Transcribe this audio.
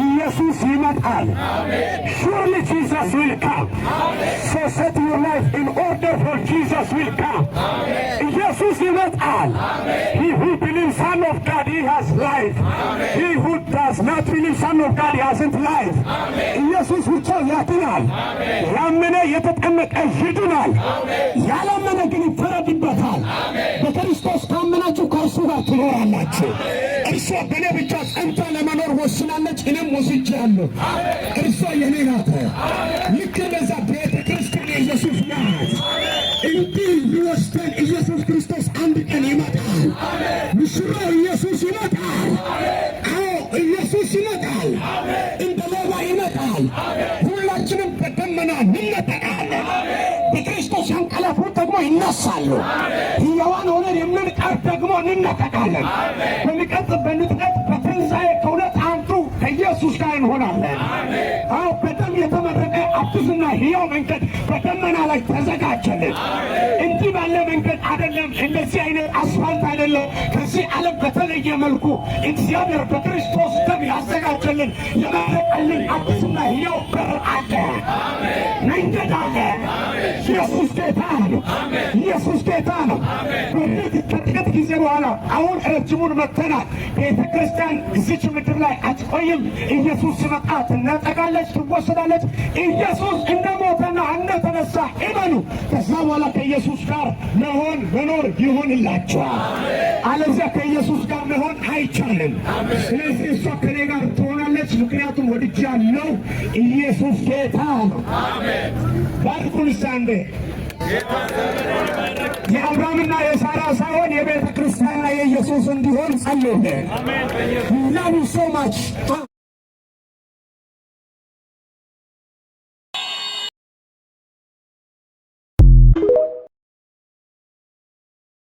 ኢየሱስ ይመጣል። Surely Jesus will come. So set your life in order for Jesus will come. ኢየሱስ ይመጣል። He who believes Son of God, he has life. He who does not believe Son of God, he hasn't life. ኢየሱስ ብቻ ያድናል። ያመነ የተጠመቀ ይድናል። ያላመነ ግን ይፈረድበታል። በክርስቶስ ካመናችሁ ከእርሱ ጋር ትኖራላችሁ። እርሷ በእኔ ብቻ ጸንታ ለመኖር ወስናለች፣ እኔም ወስጃለሁ። እርሷ የኔ ናት። ልክ እንደዛ ቤተ ክርስቲያን የኢየሱስ ናት። እንዲህ ሊወስደን ኢየሱስ ክርስቶስ አንድ ቀን ይመጣል። ሙሽራው ኢየሱስ ይመጣል። አዎ ኢየሱስ ይመጣል። እንደ ሌባ ይመጣል። ሁላችንም በደመና እንነጠቃለን። በክርስቶስ ያንቀላፉት ደግሞ ይነሳሉ። ሕያዋን ሆነን የምንቀር ደግሞ እንነጠቃለን። በንጥቀት በትንሣኤ ከሁለት አንዱ ከኢየሱስ ጋር እንሆናለን። አዎ በደም የተመረቀ አዲስና ሕያው መንገድ በደመና ላይ ተዘጋጀልን። እንዲህ ባለ መንገድ አይደለም፣ እንደዚህ አይነት አስፋልት አይደለም። ከዚህ ዓለም በተለየ መልኩ እግዚአብሔር በክርስቶስ ደም ያዘጋጀልን የመረቀልን አዲስና ሕያው በር አለ፣ መንገድ አለ። ኢየሱስ ጌታ ነው። ኢየሱስ ጌታ ነው። ከጥቂት ጊዜ በኋላ አሁን ረጅሙን መተናል። ቤተ ክርስቲያን እዚች ምድር ላይ አትቆይም። ኢየሱስ ሲመጣ ትነጠቃለች፣ ትወሰዳለች። ኢየሱስ እንደሞተና እንደተነሳ እመኑ። ከዛ በኋላ ከኢየሱስ ጋር መሆን መኖር ይሆንላችኋል። አለዚያ ከኢየሱስ ጋር መሆን አይቻልም። ስለዚህ እሷ ከኔ ጋር ትሆናለች፣ ምክንያቱም ወድጃለሁ። ኢየሱስ ጌታ ነው። ባርኩን ሳንዴ የአብርሃምና የሳራ ሳይሆን የቤተ ክርስቲያንና የኢየሱስ እንዲሆን ጸልዩ። ላቭ ዩ ሶ ማች